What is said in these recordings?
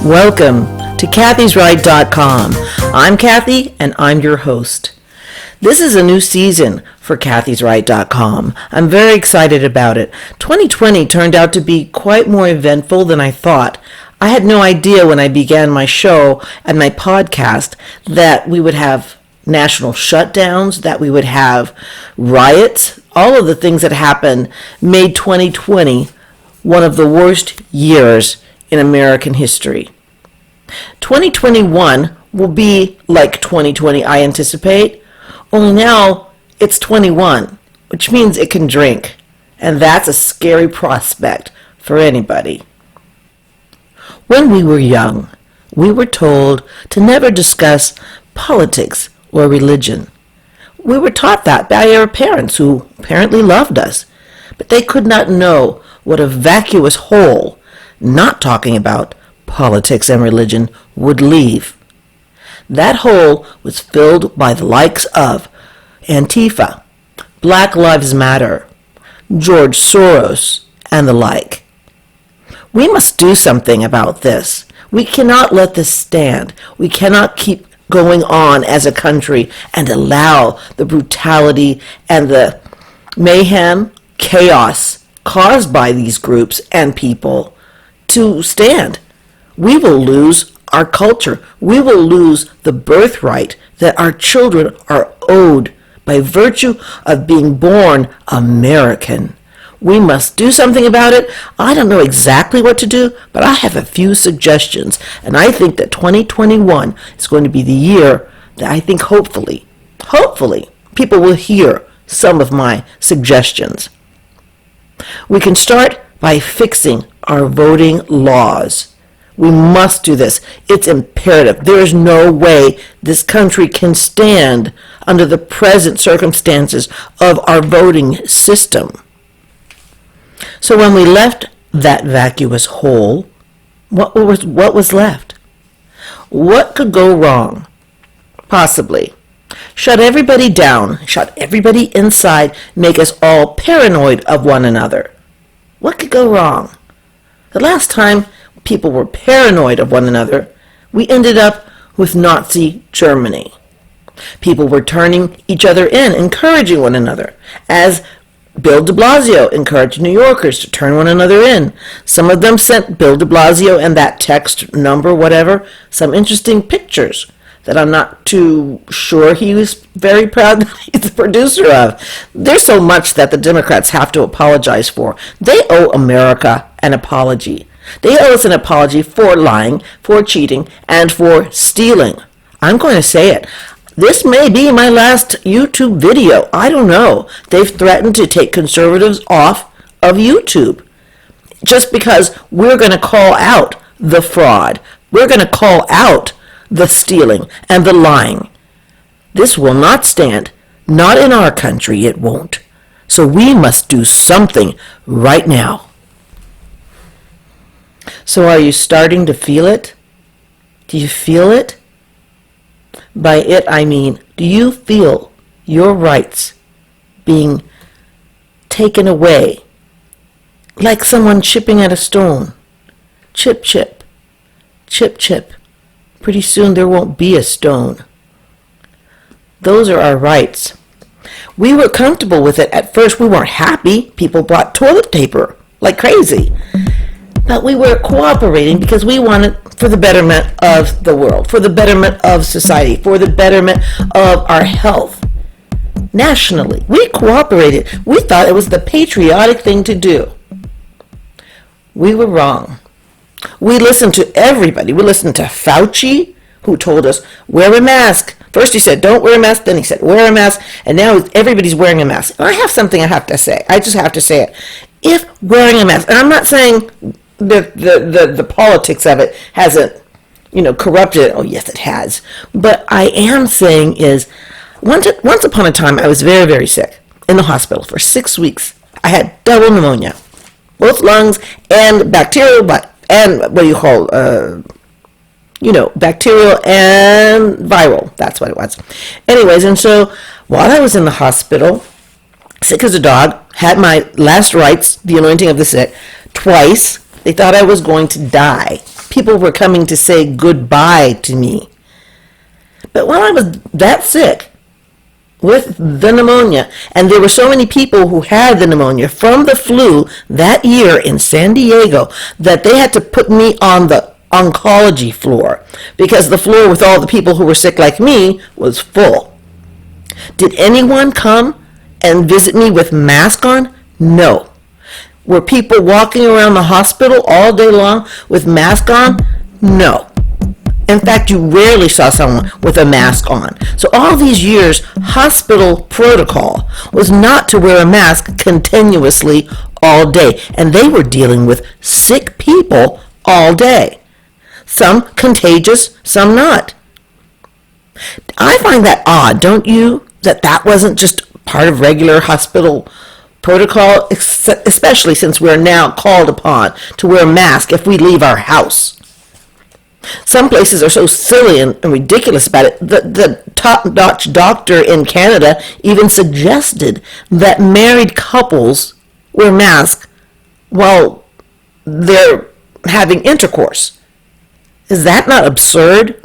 Welcome to KathysRight.com. I'm Kathy, and I'm your host. This is a new season for KathysRight.com. I'm very excited about it. 2020 turned out to be quite more eventful than I thought. I had no idea when I began my show and my podcast that we would have national shutdowns, that we would have riots. All of the things that happened made 2020 one of the worst years in American history. 2021 will be like 2020, I anticipate, only now it's 21, which means it can drink, and that's a scary prospect for anybody. When we were young, we were told to never discuss politics or religion. We were taught that by our parents, who apparently loved us, but they could not know what a vacuous hole not talking about politics and religion would leave. That hole was filled by the likes of Antifa, Black Lives Matter, George Soros, and the like. We must do something about this. We cannot let this stand. We cannot keep going on as a country and allow the brutality and the mayhem, chaos caused by these groups and people to stand. We will lose our culture. We will lose the birthright that our children are owed by virtue of being born American. We must do something about it. I don't know exactly what to do, but I have a few suggestions. And I think that 2021 is going to be the year that I think hopefully, people will hear some of my suggestions. We can start by fixing our voting laws. We must do this. It's imperative. There is no way this country can stand under the present circumstances of our voting system. So when we left that vacuous hole, what was left? What could go wrong? Possibly. Shut everybody down, shut everybody inside, make us all paranoid of one another. What could go wrong? The last time people were paranoid of one another, we ended up with Nazi Germany. People were turning each other in, encouraging one another, as Bill de Blasio encouraged New Yorkers to turn one another in. Some of them sent Bill de Blasio and that text number, whatever, some interesting pictures that I'm not too sure he was very proud that he's the producer of. There's so much that the Democrats have to apologize for. They owe America an apology. They owe us an apology for lying, for cheating, and for stealing. I'm going to say it. This may be my last YouTube video. I don't know. They've threatened to take conservatives off of YouTube just because we're going to call out the fraud. We're going to call out the stealing and the lying. This will not stand. Not in our country, it won't. So we must do something right now. So are you starting to feel it? Do you feel it? By it, I mean, do you feel your rights being taken away like someone chipping at a stone? Chip, chip, chip, chip. Pretty soon there won't be a stone. Those are our rights. We were comfortable with it. At first we weren't happy. People bought toilet paper like crazy. But we were cooperating because we wanted for the betterment of the world, for the betterment of society, for the betterment of our health. Nationally, we cooperated. We thought it was the patriotic thing to do. We were wrong. We listened to everybody. We listened to Fauci, who told us, wear a mask. First he said, don't wear a mask. Then he said, wear a mask. And now everybody's wearing a mask. And I have something I have to say. I just have to say it. If wearing a mask, and I'm not saying the politics of it hasn't, corrupted it. Oh, yes, it has. But I am saying is, once upon a time, I was very, very sick in the hospital for 6 weeks. I had double pneumonia, both lungs and bacterial, and what do you call, bacterial and viral. That's what it was. Anyways, and so while I was in the hospital, sick as a dog, had my last rites, the anointing of the sick, twice. They thought I was going to die. People were coming to say goodbye to me. But when I was that sick with the pneumonia, and there were so many people who had the pneumonia from the flu that year in San Diego that they had to put me on the oncology floor because the floor with all the people who were sick like me was full. Did anyone come and visit me with mask on? No. Were people walking around the hospital all day long with mask on? No. In fact, you rarely saw someone with a mask on. So all these years, hospital protocol was not to wear a mask continuously all day. And they were dealing with sick people all day. Some contagious, some not. I find that odd, don't you? That wasn't just part of regular hospital protocol, especially since we're now called upon to wear a mask if we leave our house. Some places are so silly and ridiculous about it. The top-notch doctor in Canada even suggested that married couples wear masks while they're having intercourse. Is that not absurd?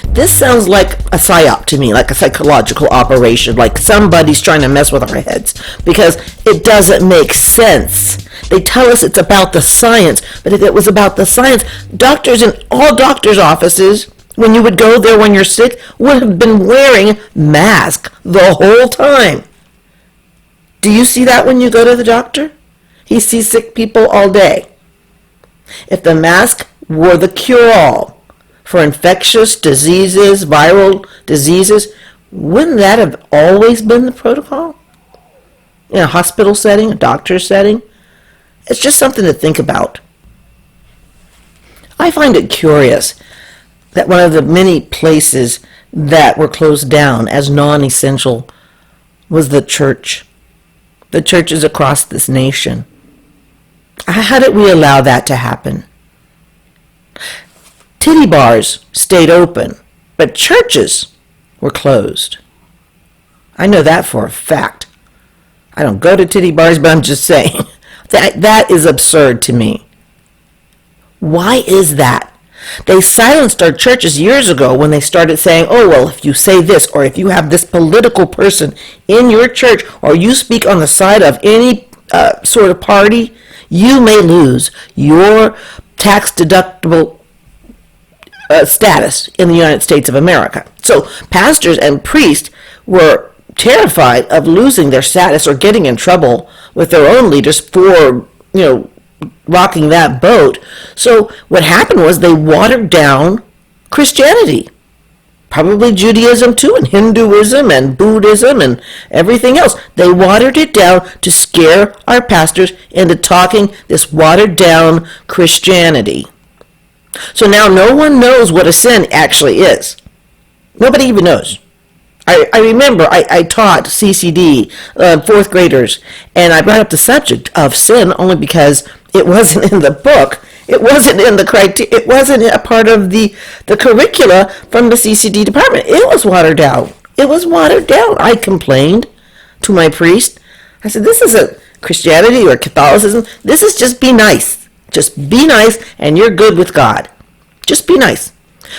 This sounds like a psyop to me, like a psychological operation, like somebody's trying to mess with our heads, because it doesn't make sense. They tell us it's about the science, but if it was about the science, doctors in all doctors' offices, when you would go there when you're sick, would have been wearing masks the whole time. Do you see that when you go to the doctor? He sees sick people all day. If the mask were the cure-all for infectious diseases, viral diseases, wouldn't that have always been the protocol? In a hospital setting, a doctor's setting? It's just something to think about. I find it curious that one of the many places that were closed down as non-essential was the church. The churches across this nation. How did we allow that to happen? Titty bars stayed open, but churches were closed. I know that for a fact. I don't go to titty bars, but I'm just saying. That is absurd to me. Why is that? They silenced our churches years ago when they started saying, oh, well, if you say this, or if you have this political person in your church, or you speak on the side of any sort of party, you may lose your tax-deductible status in the United States of America. So pastors and priests were terrified of losing their status or getting in trouble with their own leaders for, rocking that boat. So what happened was they watered down Christianity. Probably Judaism too, and Hinduism and Buddhism and everything else. They watered it down to scare our pastors into talking this watered down Christianity. So now no one knows what a sin actually is. Nobody even knows. I remember I taught CCD, fourth graders, and I brought up the subject of sin only because it wasn't in the book. It wasn't in the criteria. It wasn't a part of the curricula from the CCD department. It was watered down. It was watered down. I complained to my priest. I said, this isn't Christianity or Catholicism. This is just be nice. Just be nice and you're good with God. Just be nice.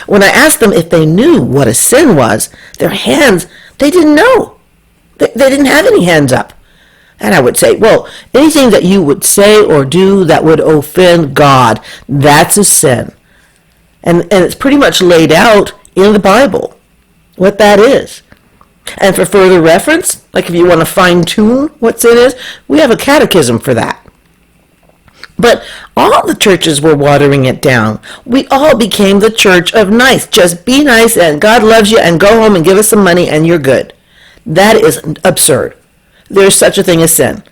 When I asked them if they knew what a sin was, their hands, they didn't know. They didn't have any hands up. And I would say, well, anything that you would say or do that would offend God, that's a sin. And it's pretty much laid out in the Bible what that is. And for further reference, like if you want to fine-tune what sin is, we have a catechism for that. But all the churches were watering it down. We all became the church of nice. Just be nice and God loves you and go home and give us some money and you're good. That is absurd. There's such a thing as sin.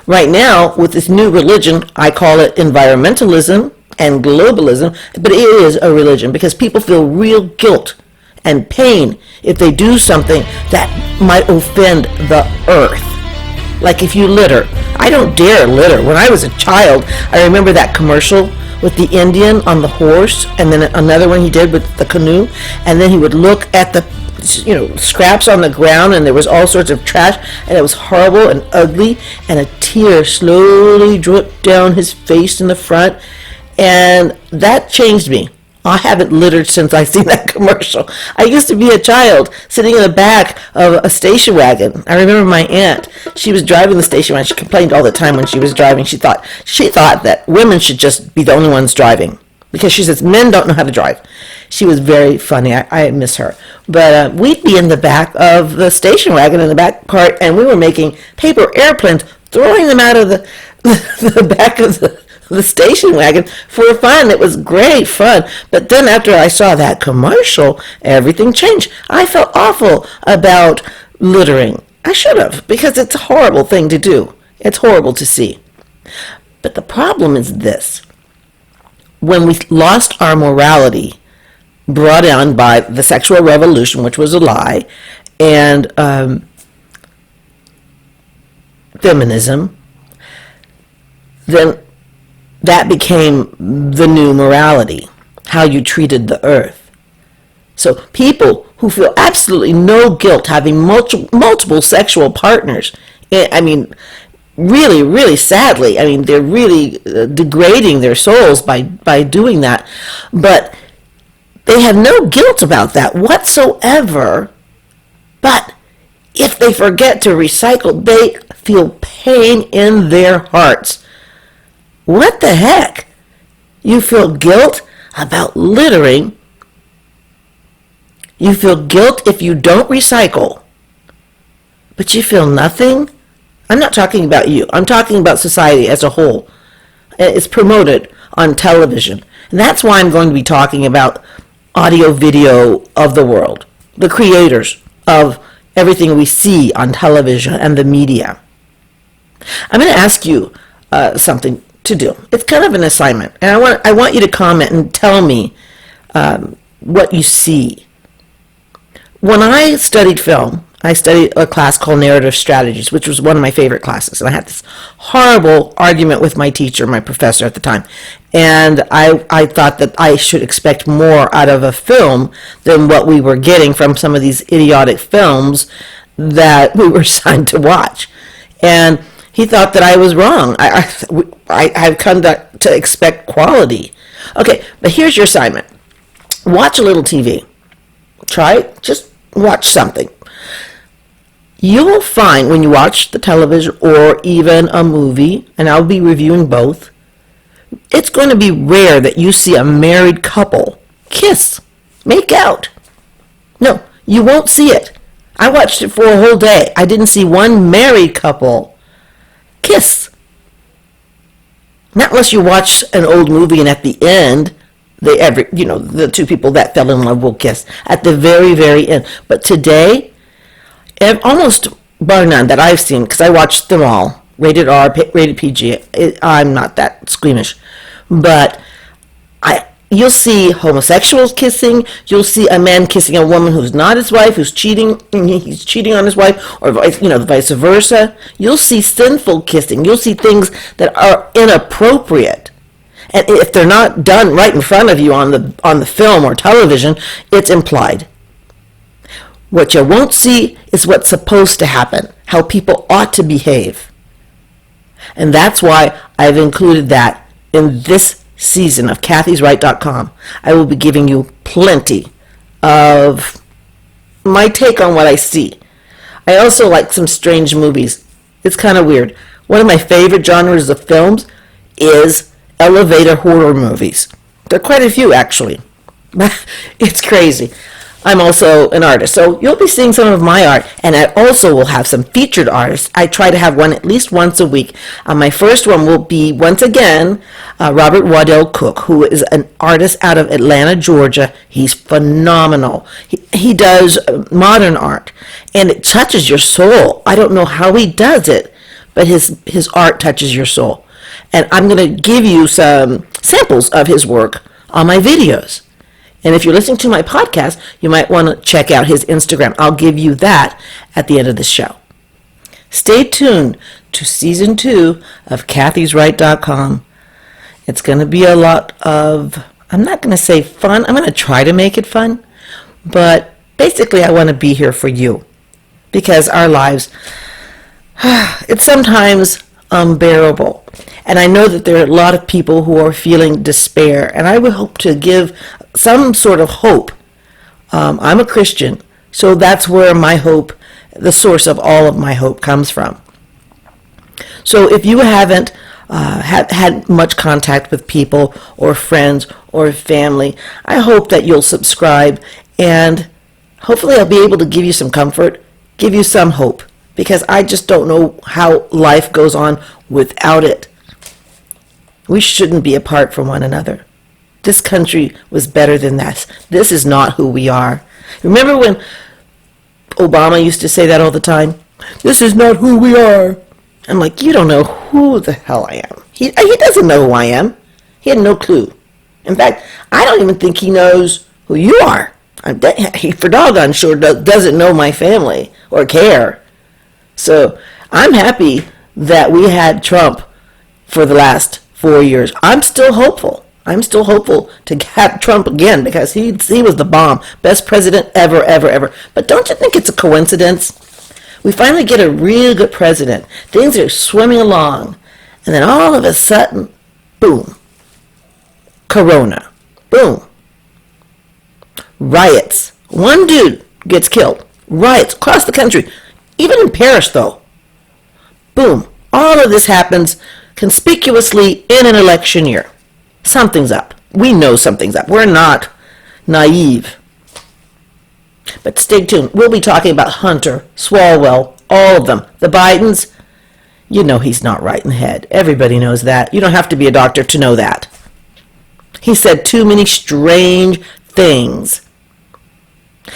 Right now, with this new religion, I call it environmentalism and globalism, but it is a religion because people feel real guilt and pain if they do something that might offend the earth. Like if you litter. I don't dare litter. When I was a child, I remember that commercial with the Indian on the horse, and then another one he did with the canoe, and then he would look at the scraps on the ground, and there was all sorts of trash, and it was horrible and ugly, and a tear slowly dripped down his face in the front, and that changed me. I haven't littered since I seen that commercial. I used to be a child sitting in the back of a station wagon. I remember my aunt. She was driving the station wagon. She complained all the time when she was driving. She thought that women should just be the only ones driving, because she says men don't know how to drive. She was very funny. I miss her. But we'd be in the back of the station wagon in the back part, and we were making paper airplanes, throwing them out of the back of the station wagon for fun. It was great fun. But then after I saw that commercial, everything changed. I felt awful about littering. I should have, because it's a horrible thing to do. It's horrible to see. But the problem is this. When we lost our morality, brought on by the sexual revolution, which was a lie, and feminism, then that became the new morality, how you treated the earth. So people who feel absolutely no guilt having multiple sexual partners, I mean, really, really sadly, I mean, they're really degrading their souls by doing that. But they have no guilt about that whatsoever. But if they forget to recycle, they feel pain in their hearts. What the heck? You feel guilt about littering. You feel guilt if you don't recycle. But you feel nothing? I'm not talking about you. I'm talking about society as a whole. It's promoted on television. And that's why I'm going to be talking about audio video of the world, the creators of everything we see on television and the media. I'm going to ask you something to do. It's kind of an assignment, and I want you to comment and tell me what you see. When I studied film, I studied a class called Narrative Strategies, which was one of my favorite classes, and I had this horrible argument with my teacher, my professor at the time, and I thought that I should expect more out of a film than what we were getting from some of these idiotic films that we were assigned to watch. And he thought that I was wrong. I've come to expect quality. Okay, but here's your assignment. Watch a little TV. Try it. Just watch something. You'll find when you watch the television or even a movie, and I'll be reviewing both, it's going to be rare that you see a married couple kiss, make out. No, you won't see it. I watched it for a whole day. I didn't see one married couple kiss. Not unless you watch an old movie and at the end, the two people that fell in love will kiss at the very, very end. But today, almost bar none that I've seen, because I watched them all, rated R, rated PG. I'm not that squeamish, but you'll see homosexuals kissing. You'll see a man kissing a woman who's not his wife, who's cheating. He's cheating on his wife, or vice versa. You'll see sinful kissing. You'll see things that are inappropriate, and if they're not done right in front of you on the film or television, it's implied. What you won't see is what's supposed to happen, how people ought to behave. And that's why I've included that in this season of KathysRight.com. I will be giving you plenty of my take on what I see. I also like some strange movies. It's kind of weird. One of my favorite genres of films is elevator horror movies. There are quite a few, actually. It's crazy. I'm also an artist, so you'll be seeing some of my art, and I also will have some featured artists. I try to have one at least once a week. My first one will be, once again, Robert Waddell Cook, who is an artist out of Atlanta, Georgia. He's phenomenal. He does modern art, and it touches your soul. I don't know how he does it, but his art touches your soul. And I'm going to give you some samples of his work on my videos. And if you're listening to my podcast, you might want to check out his Instagram. I'll give you that at the end of the show. Stay tuned to Season 2 of KathysRight.com. It's going to be a lot of, I'm not going to say fun. I'm going to try to make it fun. But Basically, I want to be here for you because our lives, it's sometimes unbearable. And I know that there are a lot of people who are feeling despair, and I would hope to give some sort of hope. I'm a Christian, so that's where my hope, the source of all of my hope, comes from. So if you haven't had much contact with people or friends or family, I hope that you'll subscribe, and hopefully I'll be able to give you some comfort, give you some hope, because I just don't know how life goes on without it. We shouldn't be apart from one another. This country was better than that. This is not who we are. Remember when Obama used to say that all the time? This is not who we are. I'm like, you don't know who the hell I am. He doesn't know who I am. He had no clue. In fact, I don't even think he knows who you are. He for doggone sure doesn't know my family or care. So I'm happy that we had Trump for the last 4 years. I'm still hopeful. I'm still hopeful to have Trump again because he was the bomb. Best president ever, ever, ever. But don't you think it's a coincidence? We finally get a real good president. Things are swimming along. And then all of a sudden, boom. Corona. Boom. Riots. One dude gets killed. Riots across the country. Even in Paris, though. Boom. All of this happens conspicuously in an election year. Something's up. We know something's up. We're not naive. But stay tuned. We'll be talking about Hunter, Swalwell, all of them. The Bidens, you know he's not right in the head. Everybody knows that. You don't have to be a doctor to know that. He said too many strange things.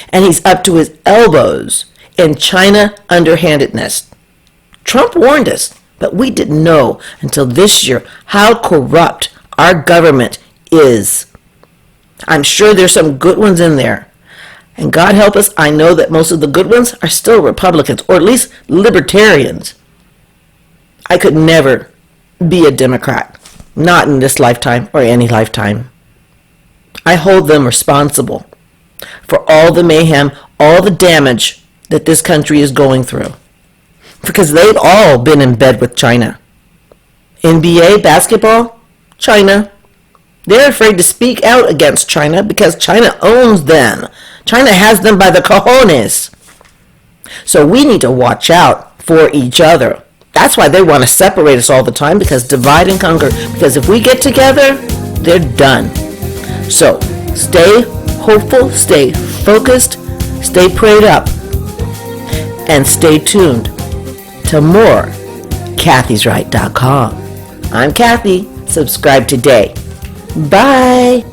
And he's up to his elbows in China underhandedness. Trump warned us, but we didn't know until this year how corrupt our government is. I'm sure there's some good ones in there. And God help us, I know that most of the good ones are still Republicans, or at least libertarians. I could never be a Democrat, not in this lifetime or any lifetime. I hold them responsible for all the mayhem, all the damage that this country is going through. Because they've all been in bed with China. NBA basketball, China. They're afraid to speak out against China because China owns them. China has them by the cojones. So we need to watch out for each other. That's why they want to separate us all the time, because divide and conquer. Because if we get together, they're done. So stay hopeful, stay focused, stay prayed up, and stay tuned to more KathysRight.com. I'm Kathy. Subscribe today. Bye.